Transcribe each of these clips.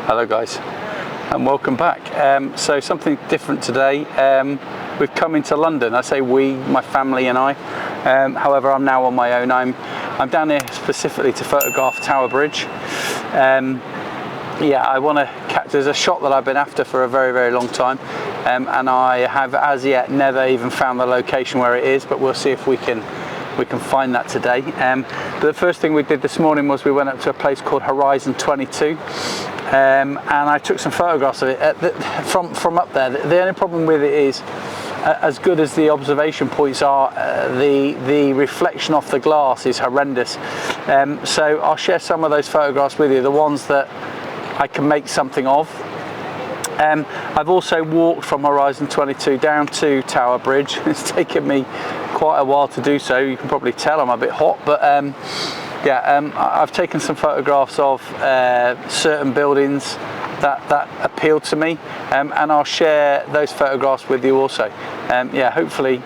Hello guys, and welcome back. So something different today. We've come into London. I say we, my family and I. However, I'm now on my own. I'm down here specifically to photograph Tower Bridge. Yeah, I want to catch. There's a shot that I've been after for a very, very long time, and I have as yet never even found the location where it is. But we'll see if we can find that today. But the first thing we did this morning was we went up to a place called Horizon 22. And I took some photographs of it from up there. The only problem with it is, as good as the observation points are, the reflection off the glass is horrendous. So I'll share some of those photographs with you, the ones that I can make something of. I've also walked from Horizon 22 down to Tower Bridge. It's taken me quite a while to do so. You can probably tell I'm a bit hot, but yeah, I've taken some photographs of certain buildings that appealed to me, and I'll share those photographs with you also. Yeah, hopefully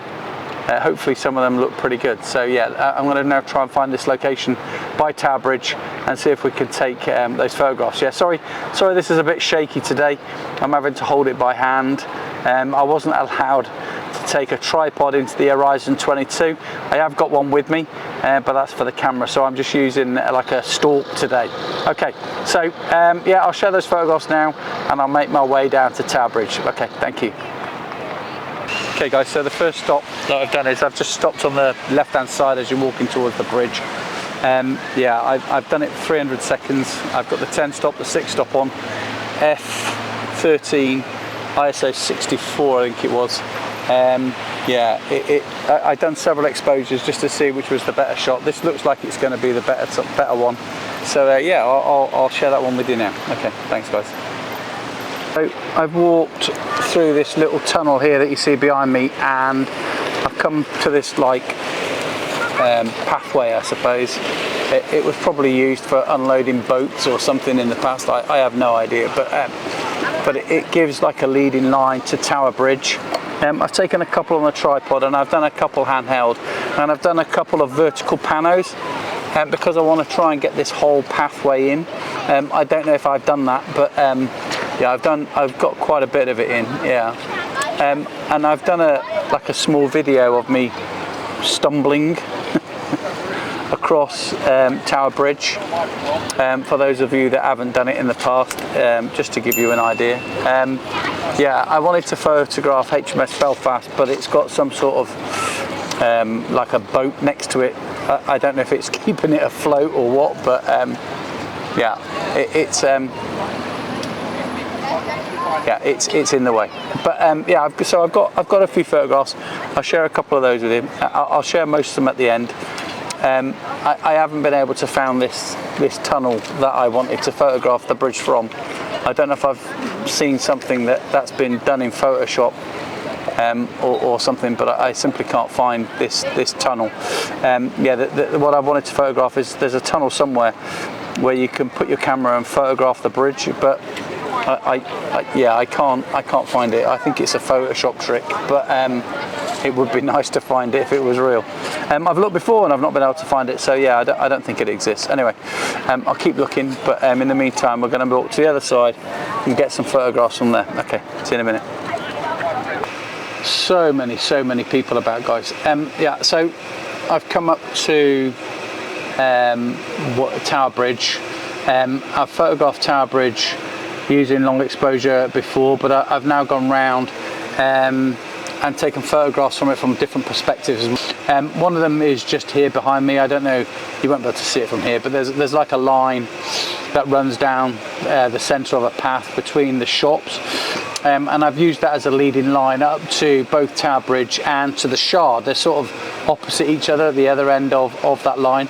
some of them look pretty good. So yeah, I'm going to now try and find this location by Tower Bridge and see if we can take those photographs. Yeah, sorry this is a bit shaky today. I'm having to hold it by hand. I wasn't allowed to take a tripod into the Horizon 22. I have got one with me, but that's for the camera, so I'm just using like a stalk today. Okay, so yeah, I'll share those photographs now and I'll make my way down to Tower Bridge. Okay, thank you. Okay guys, so the first stop that I've done is I've just stopped on the left hand side as you're walking towards the bridge. Yeah, I've done it 300 seconds. I've got the 10 stop, the 6 stop on, F13, ISO 64 I think it was. Yeah, I've done several exposures just to see which was the better shot. This looks like it's going to be the better one. So yeah, I'll share that one with you now. Okay, thanks guys. So I've walked through this little tunnel here that you see behind me, and I've come to this like pathway, I suppose. It was probably used for unloading boats or something in the past. I have no idea, but it gives like a leading line to Tower Bridge. I've taken a couple on a tripod, and I've done a couple handheld, and I've done a couple of vertical panos because I want to try and get this whole pathway in. I don't know if I've done that, but yeah, I've got quite a bit of it in. Yeah, and I've done like a small video of me stumbling across Tower Bridge, for those of you that haven't done it in the past, just to give you an idea. Yeah, I wanted to photograph HMS Belfast, but it's got some sort of like a boat next to it. I don't know if it's keeping it afloat or what, but yeah, it's in the way. But yeah, so I've got a few photographs. I'll share a couple of those with him. I'll share most of them at the end. I haven't been able to find this tunnel that I wanted to photograph the bridge from. I don't know if I've seen something that's been done in Photoshop or something, but I simply can't find this tunnel. Yeah, what I wanted to photograph is there's a tunnel somewhere where you can put your camera and photograph the bridge, but I can't find it. I think it's a Photoshop trick, but it would be nice to find it if it was real. I've looked before and I've not been able to find it, so yeah, I don't think it exists. Anyway, I'll keep looking, but in the meantime, we're going to walk to the other side and get some photographs from there. Okay, see you in a minute. So many people about, guys. Yeah, so I've come up to Tower Bridge. I've photographed Tower Bridge using long exposure before, but I've now gone round and taken photographs from it from different perspectives. One of them is just here behind me. I don't know, you won't be able to see it from here, but there's like a line that runs down the centre of a path between the shops, and I've used that as a leading line up to both Tower Bridge and to the Shard. They're sort of opposite each other at the other end of that line.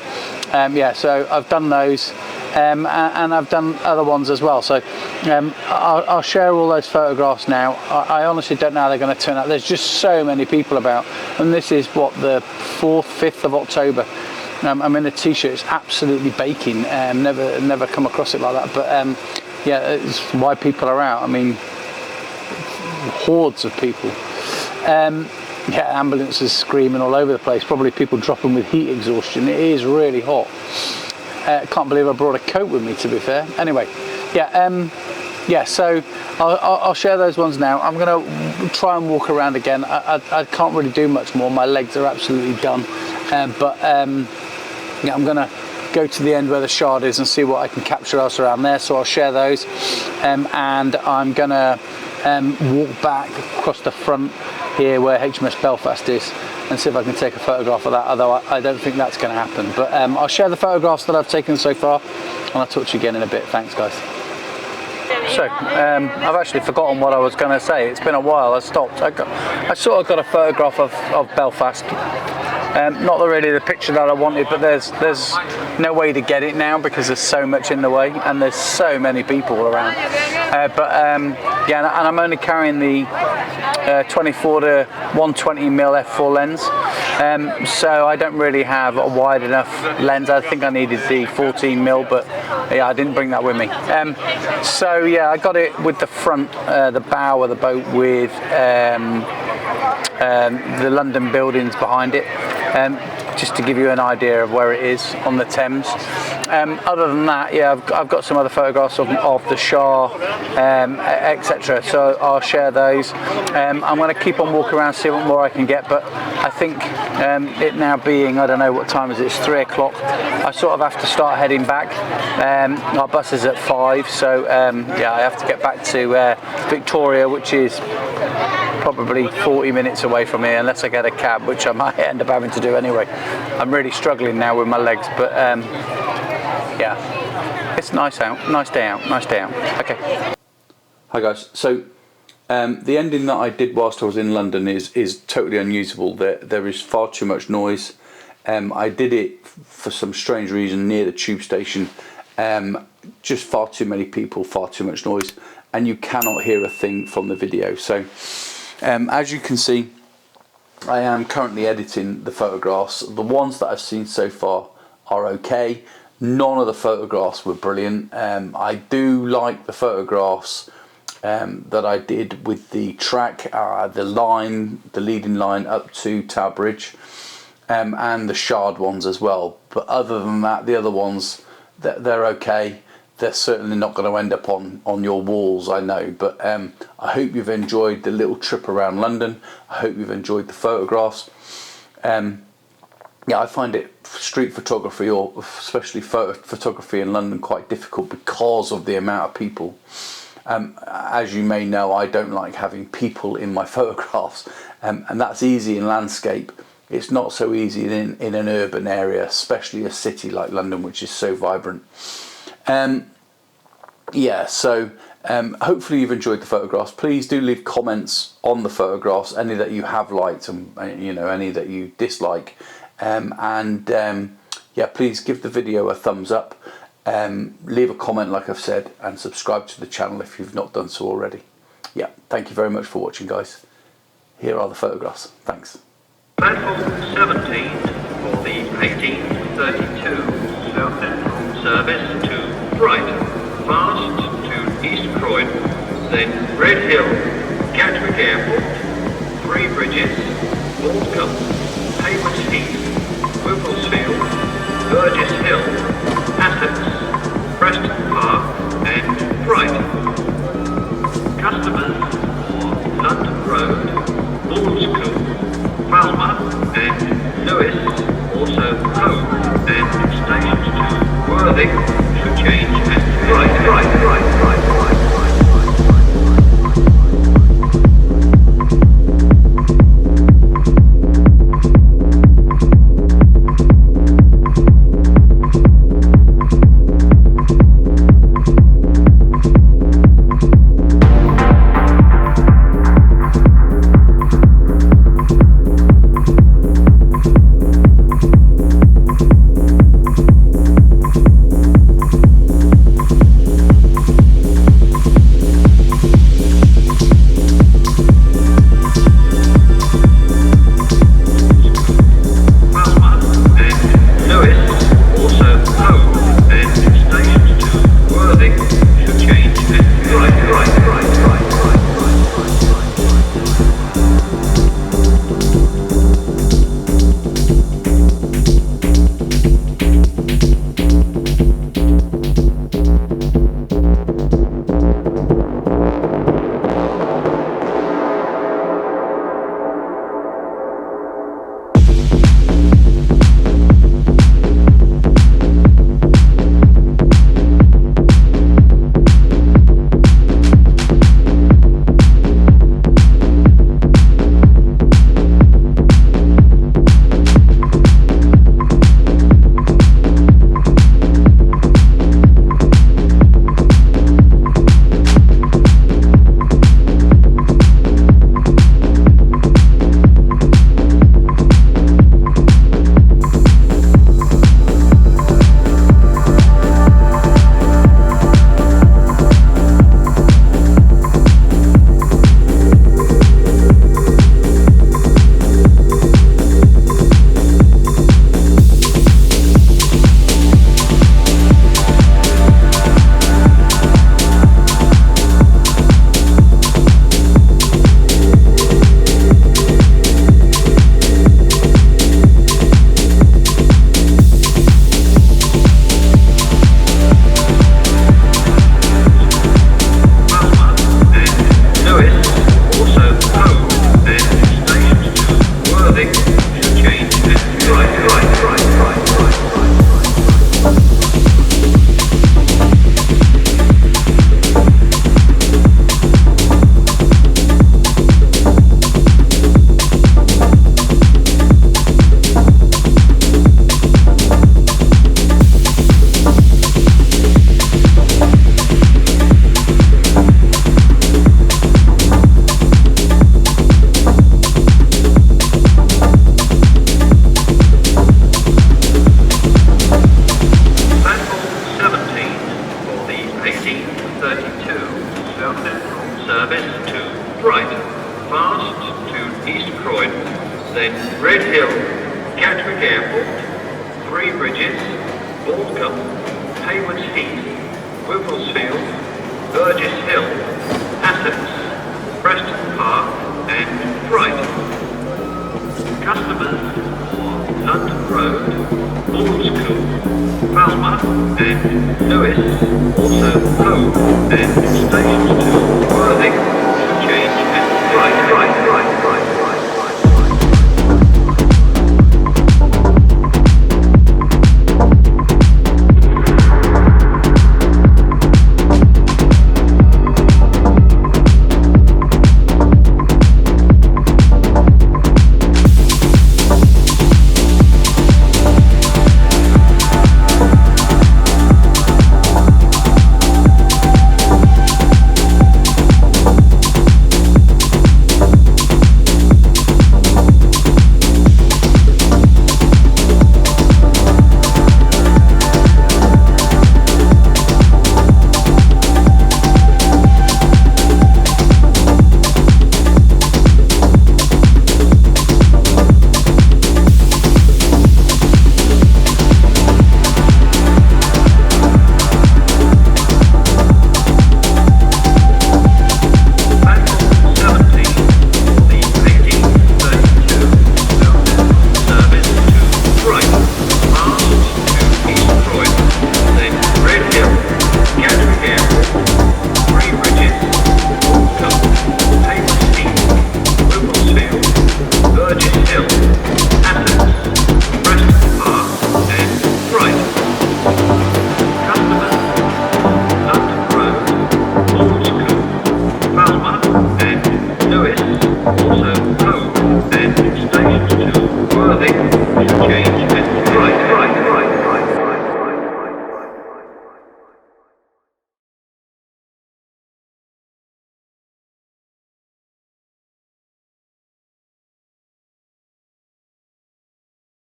Yeah, so I've done those. And I've done other ones as well, so I'll share all those photographs now. I honestly don't know how they're going to turn out. There's just so many people about, and this is what, the 4th, 5th of October. I'm in a t-shirt, it's absolutely baking. Never come across it like that, but yeah, it's why people are out. I mean, hordes of people. Yeah, ambulances screaming all over the place, probably people dropping with heat exhaustion. It is really hot. Can't believe I brought a coat with me, to be fair. Anyway, yeah, yeah, so I'll share those ones now. I'm going to try and walk around again. I can't really do much more. My legs are absolutely done. Yeah, I'm going to go to the end where the shard is and see what I can capture else around there. So I'll share those. And I'm going to walk back across the front here where HMS Belfast is and see if I can take a photograph of that, although I don't think that's going to happen. But I'll share the photographs that I've taken so far, and I'll talk to you again in a bit. Thanks, guys. So, I've actually forgotten what I was going to say. It's been a while. I stopped. I sort of got a photograph of Belfast. Not really the picture that I wanted, but there's no way to get it now because there's so much in the way and there's so many people around. Yeah, and I'm only carrying the 24 to 120mm f4 lens, so I don't really have a wide enough lens. I think I needed the 14mm, but yeah, I didn't bring that with me. So yeah, I got it with the front, the bow of the boat with the London buildings behind it, just to give you an idea of where it is on the Thames. Other than that, yeah, I've got some other photographs of the Shah, etc. So I'll share those. I'm going to keep on walking around, see what more I can get, but I think it now being, I don't know what time is it, it's 3 o'clock, I sort of have to start heading back. Our bus is at 5, so yeah, I have to get back to Victoria, which is probably 40 minutes away from here, unless I get a cab, which I might end up having to do anyway. I'm really struggling now with my legs, but yeah, it's nice out, nice day out, nice day out. Okay. Hi guys, so the ending that I did whilst I was in London is totally unusable. There is far too much noise. I did it for some strange reason near the tube station. Just far too many people, far too much noise, and you cannot hear a thing from the video. So as you can see, I am currently editing the photographs. The ones that I've seen so far are okay. None of the photographs were brilliant. I do like the photographs that I did with the track, the leading line up to Tower Bridge, and the shard ones as well. But other than that, the other ones, they're okay. They're certainly not going to end up on your walls, I know, but I hope you've enjoyed the little trip around London. I hope you've enjoyed the photographs. Yeah, I find street photography, or especially photo photography in London, quite difficult because of the amount of people. As you may know, I don't like having people in my photographs, and that's easy in landscape. It's not so easy in an urban area, especially a city like London, which is so vibrant. Yeah, so hopefully you've enjoyed the photographs. Please do leave comments on the photographs, any that you have liked and any that you dislike, yeah, please give the video a thumbs up, leave a comment like I've said, and subscribe to the channel if you've not done so already. Yeah, thank you very much for watching, guys. Here are the photographs. Thanks. Platform 17 for the 1832 South Central service to Brighton, fast to East Croydon, then Red Hill, Gatwick Airport, Three Bridges, Morecambe, Haywards Heath, Whipplesfield, Burgess Hill, Essex, Preston Park and Brighton. Customers for London Road, Moulscombe, Falmer and Lewis, also Hove and stations to Worthing should change at right. Southern service to Brighton, fast to East Croydon, then Red Hill, Gatwick Airport, Three Bridges, Balcombe, Haywards Heath, Wivelsfield, Burgess Hill, Essex, Preston Park and Brighton. Customers on London Road, School, Falmouth and Lewis, also Hove and stations to Worthing,